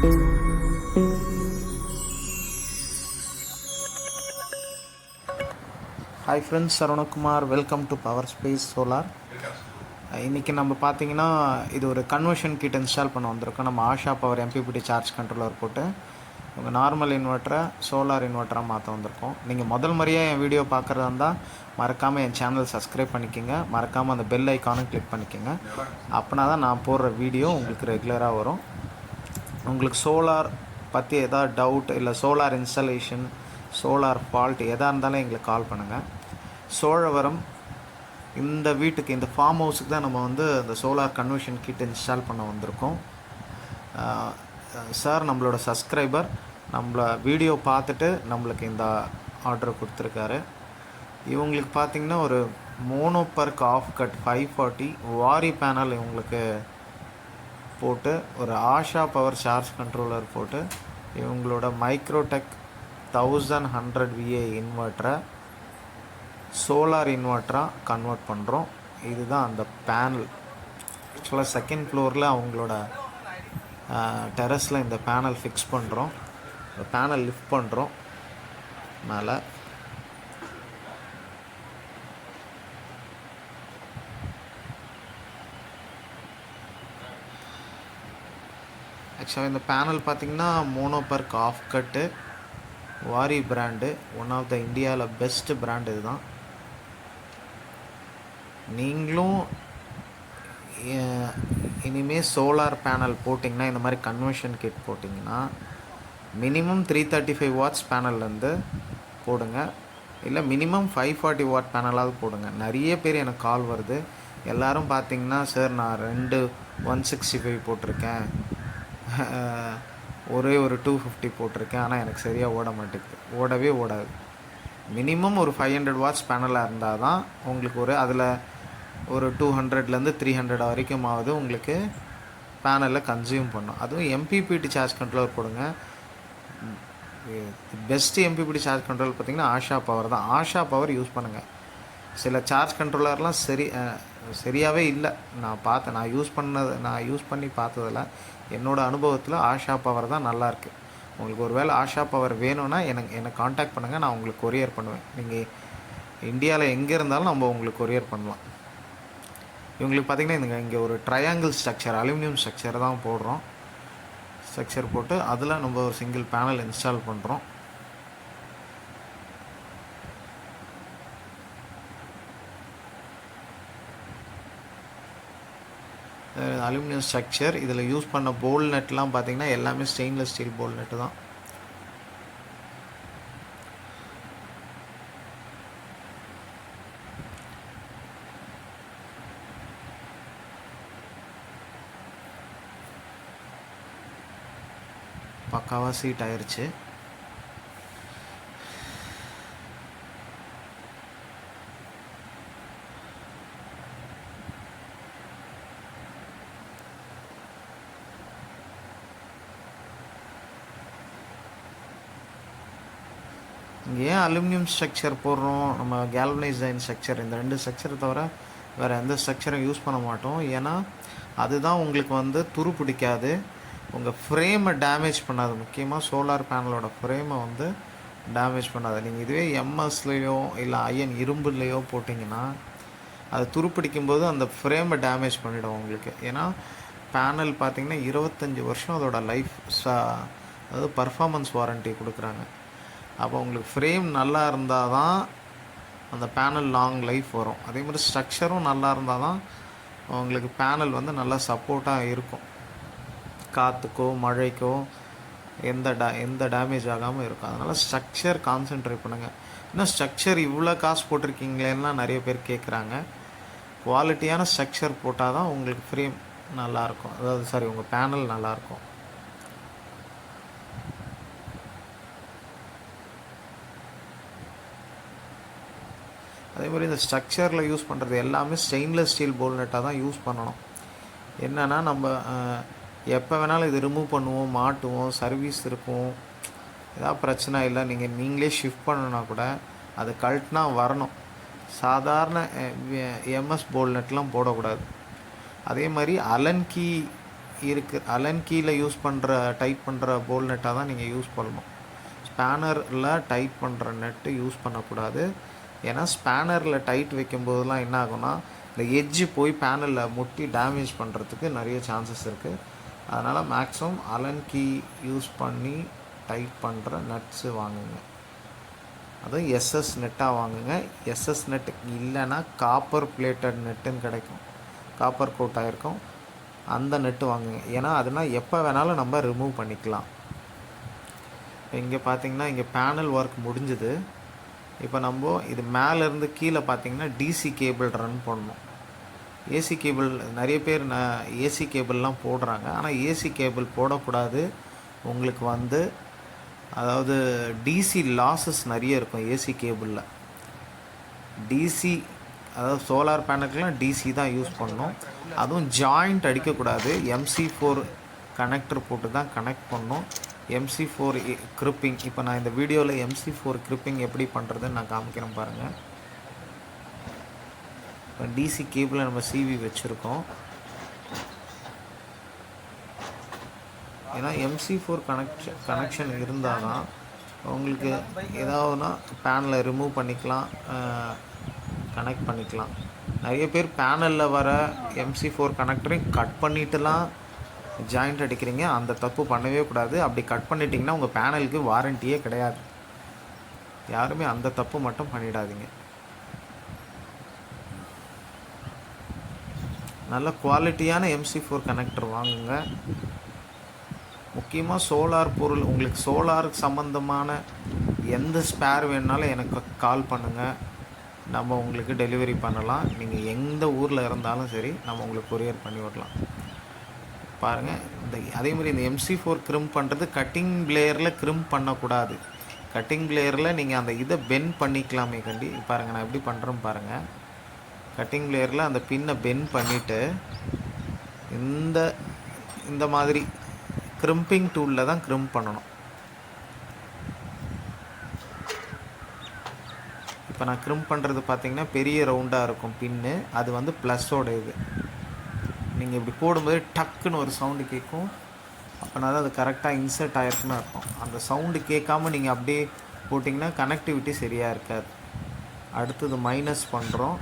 Hi friends, saravanakumar. Welcome to Power Space Solar. இன்றைக்கி நம்ம பார்த்தீங்கன்னா இது ஒரு கன்வர்ஷன் கிட் இன்ஸ்டால் பண்ண வந்திருக்கோம். நம்ம Asha power MPPT charge controller போட்டு உங்கள் நார்மல் இன்வெர்ட்டரை சோலார் இன்வெர்ட்டராக மாற்ற வந்திருக்கோம். நீங்கள் முதல் முறையாக என் வீடியோ பார்க்குறதா இருந்தால் மறக்காமல் என் சேனல் சப்ஸ்கிரைப் பண்ணிக்கோங்க. மறக்காமல் அந்த பெல் ஐக்கானும் கிளிக் பண்ணிக்கோங்க. அப்படின்னா தான் நான் போடுற வீடியோ உங்களுக்கு ரெகுலராக வரும். உங்களுக்கு சோலார் பற்றி எதாவது டவுட் இல்லை சோலார் இன்ஸ்டாலேஷன், சோலார் ஃபால்ட் எதாக இருந்தாலும் எங்களுக்கு கால் பண்ணுங்கள். சோழவரம் இந்த வீட்டுக்கு, இந்த ஃபார்ம் ஹவுஸுக்கு தான் நம்ம வந்து இந்த சோலார் கன்வர்ஷன் கிட் இன்ஸ்டால் பண்ண வந்திருக்கோம். சார் நம்மளோட சப்ஸ்கிரைபர் நம்மளை வீடியோ பார்த்துட்டு நம்மளுக்கு இந்த ஆர்டர் கொடுத்துருக்காரு. இவங்களுக்கு பார்த்திங்கன்னா ஒரு மோனோபர்க் ஆஃப் கட் 540 வாரி பேனல் இவங்களுக்கு போட்டு ஒரு ஆஷா பவர் சார்ஜ் கண்ட்ரோலர் போட்டு இவங்களோட மைக்ரோடெக் 1100 VA இன்வெர்ட்டரை சோலார் இன்வெர்ட்டராக கன்வெர்ட் பண்ணுறோம். இதுதான் அந்த பேனல். ஆக்சுவலாக செகண்ட் ஃப்ளோரில் அவங்களோட டெரஸில் இந்த பேனல் ஃபிக்ஸ் பண்ணுறோம். இந்த பேனல் லிஃப்ட் பண்ணுறோம் மேலே. ஆக்சுவலாக இந்த பேனல் பார்த்திங்கன்னா மோனோபர்க் ஆஃப் கட்டு வாரி பிராண்டு, ஒன் ஆஃப் த இந்தியாவில் பெஸ்ட்டு பிராண்டு இதுதான். நீங்களும் இனிமேல் சோலார் பேனல் போட்டிங்கன்னா, இந்த மாதிரி கன்வர்ஷன் கிட் போட்டிங்கன்னா மினிமம் 335 வாட்ஸ் பேனல்லேருந்து போடுங்க. இல்லை மினிமம் 540 வாட் பேனலாவது போடுங்க. நிறைய பேர் எனக்கு கால் வருது. எல்லோரும் பார்த்திங்கன்னா, சார் நான் 2 165 போட்டிருக்கேன், ஒரே ஒரு 250 போட்டிருக்கேன், ஆனால் எனக்கு சரியாக ஓட மாட்டேங்குது. ஓடவே ஓடாது. மினிமம் ஒரு 500 வாட்ஸ் பேனலாக இருந்தால் தான் உங்களுக்கு அதில் ஒரு 200லேருந்து 300 வரைக்கும் ஆகுது உங்களுக்கு பேனலில் கன்சியூம் பண்ணும். அதுவும் MPPT சார்ஜ் கண்ட்ரோலர் போடுங்க. பெஸ்ட்டு MPPT சார்ஜ் கண்ட்ரோலர் பார்த்திங்கன்னா ஆஷா பவர் தான். ஆஷா பவர் யூஸ் பண்ணுங்கள். சில சார்ஜ் கண்ட்ரோலர்லாம் சரியாகவே இல்லை. நான் யூஸ் பண்ணி பார்த்ததில் என்னோடய அனுபவத்தில் ஆஷா பவர் தான் நல்லாயிருக்கு. உங்களுக்கு ஒரு வேளை ஆஷா பவர் வேணும்னா என்னை காண்டாக்ட் பண்ணுங்கள். நான் உங்களுக்கு கொரியர் பண்ணுவேன். நீங்கள் இந்தியாவில் எங்கே இருந்தாலும் நம்ம உங்களுக்கு கொரியர் பண்ணலாம். இவங்களுக்கு பார்த்திங்கன்னா இங்கே ஒரு ட்ரையாங்கிள் ஸ்ட்ரக்சர், அலுமினியம் ஸ்ட்ரக்சர் தான் போடுறோம். ஸ்ட்ரக்சர் போட்டு அதில் நம்ம ஒரு சிங்கிள் பேனல் இன்ஸ்டால் பண்ணுறோம். Aluminium structure. இதில் யூஸ் பண்ண போல் நெட்லாம் பார்த்திங்கன்னா எல்லாமே ஸ்டெயின்லெஸ் ஸ்டீல் போல் நெட்டு தான். பக்காவாக சீட் ஆயிடுச்சு. இங்கே ஏன் அலுமினியம் ஸ்ட்ரக்சர் போடுறோம், நம்ம கேல்வனைஸ்டு ஸ்ட்ரக்சர், இந்த 2 ஸ்ட்ரக்சரை தவிர வேறு எந்த ஸ்ட்ரக்சரும் யூஸ் பண்ண மாட்டோம். ஏன்னா அதுதான் உங்களுக்கு வந்து துரு பிடிக்காது, உங்கள் ஃப்ரேமை டேமேஜ் பண்ணாது. முக்கியமாக சோலார் பேனலோட ஃப்ரேமை வந்து டேமேஜ் பண்ணாது. நீங்கள் இதுவே எம்எஸ்லேயோ இல்லை அயன் இரும்புலேயோ போட்டிங்கன்னா அது துருப்பிடிக்கும்போது அந்த ஃப்ரேமை டேமேஜ் பண்ணிவிடும் உங்களுக்கு. ஏன்னா பேனல் பார்த்திங்கன்னா 25 வருஷம் அதோட லைஃப், அதாவது பர்ஃபார்மன்ஸ் வாரண்ட்டி கொடுக்குறாங்க. அப்போ உங்களுக்கு ஃப்ரேம் நல்லா இருந்தால் தான் அந்த பேனல் லாங் லைஃப் வரும். அதே மாதிரி ஸ்ட்ரக்சரும் நல்லா இருந்தால் தான் உங்களுக்கு பேனல் வந்து நல்லா சப்போர்ட்டாக இருக்கும். காற்றுக்கோ மழைக்கோ எந்த டேமேஜ் ஆகாமல் இருக்கும். அதனால் ஸ்ட்ரக்சர் கான்சென்ட்ரேட் பண்ணுங்கள். இன்னும் ஸ்ட்ரக்சர் இவ்வளோ காசு போட்டிருக்கீங்களேன்னா நிறைய பேர் கேட்குறாங்க. குவாலிட்டியான ஸ்ட்ரக்சர் போட்டால் தான் உங்களுக்கு ஃப்ரேம் நல்லாயிருக்கும், அதாவது உங்கள் பேனல் நல்லாயிருக்கும். அதே மாதிரி இந்த ஸ்ட்ரக்சரில் யூஸ் பண்ணுறது எல்லாமே ஸ்டெயின்லெஸ் ஸ்டீல் போல் நெட்டாக தான் யூஸ் பண்ணணும். என்னென்னா நம்ம எப்போ வேணாலும் இது ரிமூவ் பண்ணுவோம், மாட்டுவோம், சர்வீஸ் இருக்கும், ஏதாவது பிரச்சனை இல்லை. நீங்களே ஷிஃப்ட் பண்ணணுன்னா கூட அது கழட்டினா வரணும். சாதாரண எம்எஸ் போல் நெட்லாம் போடக்கூடாது. அதே மாதிரி அலன் கீ அலன் கீயில் யூஸ் பண்ணுற டைட் பண்ணுற போல் நெட்டாக தான் நீங்கள் யூஸ் பண்ணணும். ஸ்பேனரில் டைட் பண்ணுற நெட்டு யூஸ் பண்ணக்கூடாது. ஏன்னா ஸ்பேனரில் டைட் வைக்கும்போதெல்லாம் என்ன ஆகும்னா இந்த எட்ஜு போய் பேனலில் முட்டி டேமேஜ் பண்ணுறதுக்கு நிறைய சான்சஸ் இருக்குது. அதனால் மேக்ஸிமம் அலன் கீ யூஸ் பண்ணி டைட் பண்ணுற நட்ஸு வாங்குங்க. அதுவும் எஸ்எஸ் நெட்டாக வாங்குங்க. எஸ்எஸ் நெட் இல்லைன்னா காப்பர் பிளேட்டட் நெட்டுன்னு கிடைக்கும், காப்பர் கோட் ஆகிருக்கும், அந்த நெட்டு வாங்குங்க. ஏன்னா அதுனால் எப்போ வேணாலும் நம்ம ரிமூவ் பண்ணிக்கலாம். இங்கே பார்த்தீங்கன்னா இங்கே பேனல் ஒர்க் முடிஞ்சுது. இப்போ நம்ம இது மேலேருந்து கீழே பார்த்தீங்கன்னா டிசி கேபிள் ரன் பண்ணணும். ஏசி கேபிள் நிறைய பேர் ஏசி கேபிள்லாம் போடுறாங்க. ஆனால் ஏசி கேபிள் போடக்கூடாது. உங்களுக்கு வந்து அதாவது டிசி லாஸஸ் நிறைய இருக்கும் ஏசி கேபிளில். டிசி அதாவது சோலார் பேனலுக்குலாம் டிசி தான் யூஸ் பண்ணணும். அதுவும் ஜாயிண்ட் அடிக்கக்கூடாது. MC4 கனெக்டர் போட்டு தான் கனெக்ட் பண்ணணும். MC4 கிரிப்பிங், இப்போ நான் இந்த வீடியோவில் MC4 கிரிப்பிங் எப்படி பண்ணுறதுன்னு நான் காமிக்கிறேன் பாருங்கள். இப்போ டிசி கேபிளை நம்ம சிவி வச்சுருக்கோம். ஏன்னா MC4 கனெக்ஷன் இருந்தால் தான் உங்களுக்கு ஏதாவதுனா பேனலை ரிமூவ் பண்ணிக்கலாம், கனெக்ட் பண்ணிக்கலாம். நிறைய பேர் பேனலில் வர MC4 கனெக்டரையும் கட் பண்ணிட்டுலாம் ஜாயிண்ட் அடிக்கிறீங்க. அந்த தப்பு பண்ணவே கூடாது. அப்படி கட் பண்ணிட்டிங்கன்னா உங்கள் பேனலுக்கு வாரண்டியே கிடையாது. யாருமே அந்த தப்பு மட்டும் பண்ணிடாதீங்க. நல்ல குவாலிட்டியான MC4 கனெக்டர் வாங்குங்க. முக்கியமாக சோலார் பொருள், உங்களுக்கு சோலார் சம்மந்தமான எந்த ஸ்பேர் வேணுனாலும் எனக்கு கால் பண்ணுங்கள். நம்ம உங்களுக்கு டெலிவரி பண்ணலாம். நீங்கள் எந்த ஊரில் இருந்தாலும் சரி நம்ம உங்களுக்கு கொரியர் பண்ணி விடலாம். பாருங்கள், அதேமாதிரி இந்த MC4 க்ரிம் பண்ணுறது கட்டிங் பிளேயரில் க்ரிம் பண்ணக்கூடாது. கட்டிங் பிளேயரில் நீங்கள் அந்த இதை பெண்ட் பண்ணிக்கலாமே கண்டி. பாருங்கள் நான் எப்படி பண்ணுறேன்னு பாருங்கள். கட்டிங் பிளேயரில் அந்த பின்னை பெண்ட் பண்ணிவிட்டு இந்த மாதிரி க்ரிம்பிங் டூலில் தான் க்ரிம் பண்ணணும். இப்போ நான் க்ரிம் பண்ணுறது பார்த்திங்கன்னா பெரிய ரவுண்டாக இருக்கும் பின்னு. அது வந்து ப்ளஸ்ஸோட இது. நீங்கள் இப்படி போடும்போது டக்குன்னு ஒரு சவுண்டு கேட்கும். அப்போனா தான் அது கரெக்டாக இன்சர்ட் ஆகிருக்குன்னு அர்த்தம். அந்த சவுண்டு கேட்காம நீங்கள் அப்படியே போட்டிங்கன்னா கனெக்டிவிட்டி சரியாக இருக்காது. அடுத்தது மைனஸ் பண்ணுறோம்.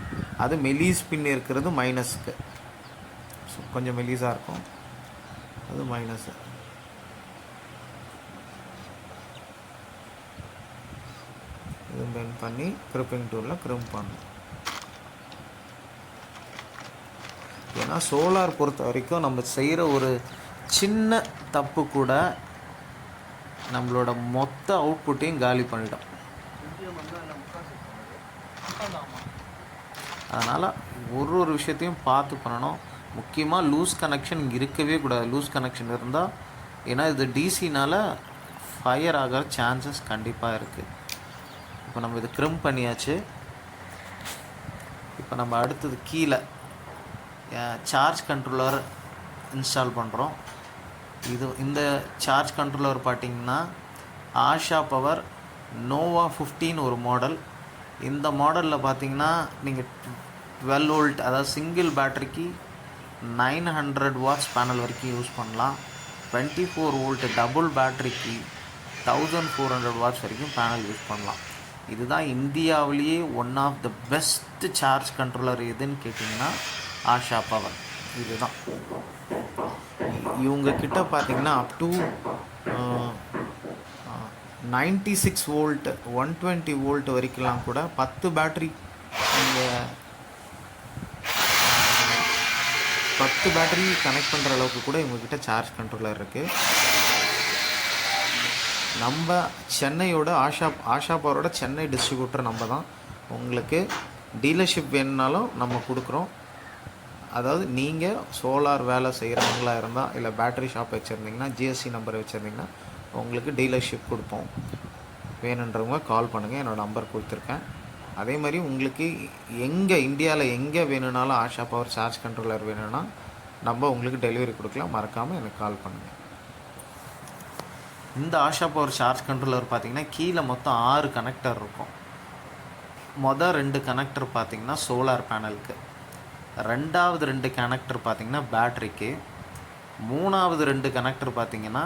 அது மெலீஸ் பின் இருக்கிறது மைனஸ்க்கு, கொஞ்சம் மெலீஸாக இருக்கும், அது மைனஸு. இது பெண்ட் பண்ணி க்ரிப்பிங் டூலில் க்ரிம் பண்ணணும். ஏன்னா சோலார் பொறுத்த வரைக்கும் நம்ம செய்கிற ஒரு சின்ன தப்பு கூட நம்மளோட மொத்த அவுட்புட்டையும் காலி பண்ணிடும். அதனால் ஒரு விஷயத்தையும் பார்த்து பண்ணணும். முக்கியமாக லூஸ் கனெக்ஷன் இருக்கவே கூடாது. லூஸ் கனெக்ஷன் இருந்தால், ஏன்னா இது டிசினால் ஃபயர் ஆகிற சான்சஸ் கண்டிப்பாக இருக்குது. இப்போ நம்ம இது க்ரிம் பண்ணியாச்சு. இப்போ நம்ம அடுத்தது கீழே சார்ஜ் கண்ட்ரோலர் இன்ஸ்டால் பண்ணுறோம். இந்த சார்ஜ் கண்ட்ரோலர் பார்த்திங்கன்னா ஆஷா பவர் நோவா 15 ஒரு மாடல். இந்த மாடலில் பார்த்திங்கன்னா நீங்கள் 12 வோல்ட், அதாவது சிங்கிள் பேட்டரிக்கு 900 வாட்ஸ் பேனல் வரைக்கும் யூஸ் பண்ணலாம். 24 வோல்ட் டபுள் பேட்டரிக்கு 1400 வாட்ஸ் வரைக்கும் பேனல் யூஸ் பண்ணலாம். இதுதான் இந்தியாவிலேயே one of the best charge controller எதுன்னு கேட்டிங்கன்னா ஆஷா பவர். இதுதான். இவங்கக்கிட்ட பார்த்திங்கன்னா அப் டு 96 வோல்ட் 120 வோல்ட் வரைக்கும்லாம் கூட 10 பேட்டரி நீங்கள் 10 பேட்டரி கனெக்ட் பண்ணுற அளவுக்கு கூட இவங்கக்கிட்ட சார்ஜ் கண்ட்ரோலர் இருக்குது. நம்ம சென்னையோட ஆஷா பவரோட சென்னை டிஸ்ட்ரிபியூட்டர் நம்ம தான். உங்களுக்கு டீலர்ஷிப் வேணுனாலும் நம்ம கொடுக்குறோம். அதாவது நீங்கள் சோலார் வேலை செய்கிறவங்களா இருந்தால், இல்லை பேட்டரி ஷாப் வச்சுருந்தீங்கன்னா, ஜிஎஸ்டி நம்பர் வச்சுருந்தீங்கன்னா உங்களுக்கு டீலர்ஷிப் கொடுப்போம். வேணுன்றவங்க கால் பண்ணுங்கள், என்னோடய நம்பர் கொடுத்துருக்கேன். அதே மாதிரி உங்களுக்கு எங்கே இந்தியாவில் எங்கே வேணும்னாலும் ஆஷா பவர் சார்ஜ் கண்ட்ரோலர் வேணும்னா நம்ம உங்களுக்கு டெலிவரி கொடுக்கலாம். மறக்காமல் எனக்கு கால் பண்ணுங்கள். இந்த ஆஷா பவர் சார்ஜ் கண்ட்ரோலர் பார்த்திங்கன்னா கீழே மொத்தம் 6 கனெக்டர் இருக்கும். மொதல் 2 கனெக்டர் பார்த்திங்கன்னா சோலார் பேனலுக்கு, ரெண்டாவது 2 கனெக்டர் பார்த்திங்கன்னா பேட்ரிக்கு, மூணாவது 2 கனெக்டர் பார்த்தீங்கன்னா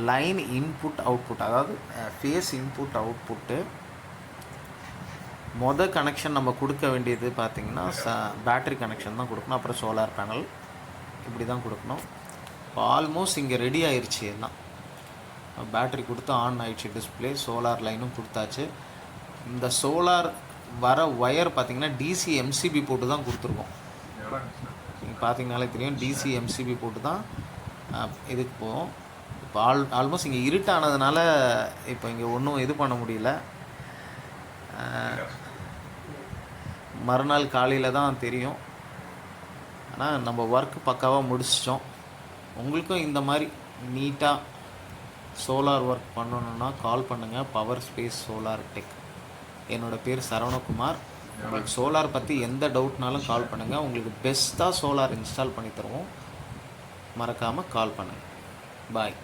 லைன் இன்புட் அவுட்புட், அதாவது ஃபேஸ் இன்புட் அவுட்புட்டு. கனெக்ஷன் நம்ம கொடுக்க வேண்டியது பார்த்திங்கன்னா பேட்ரி கனெக்ஷன் தான் கொடுக்கணும். அப்புறம் சோலார் பேனல் இப்படி தான் கொடுக்கணும். இப்போ ஆல்மோஸ்ட் இங்கே ரெடி ஆயிடுச்சு எல்லாம். பேட்ரி கொடுத்து ஆன் ஆயிடுச்சு டிஸ்பிளே, சோலார் லைனும் கொடுத்தாச்சு. இந்த சோலார் வர ஒயர் பார்த்திங்கன்னா டிசி எம்சிபி போட்டு தான் கொடுத்துருக்கோம். நீங்கள் பார்த்தீங்கனாலே தெரியும், டிசி எம்சிபி போட்டு தான் இதுக்கு போகும். இப்போ ஆல்மோஸ்ட் இங்கே இருட்டானதுனால இப்போ இங்கே ஒன்றும் இது பண்ண முடியல. மறுநாள் காலையில் தான் தெரியும். ஆனால் நம்ம ஒர்க் பக்காவாக முடிச்சிட்டோம். உங்களுக்கும் இந்த மாதிரி நீட்டாக சோலார் ஒர்க் பண்ணணுன்னா கால் பண்ணுங்கள், பவர் ஸ்பேஸ் சோலார் டெக். என்னோடய பேர் சரவணகுமார். உங்களுக்கு சோலார் பற்றி எந்த டவுட்னாலும் கால் பண்ணுங்கள். உங்களுக்கு பெஸ்ட்டாக சோலார் இன்ஸ்டால் பண்ணி தருவோம். மறக்காமல் கால் பண்ணுங்கள். பாய்.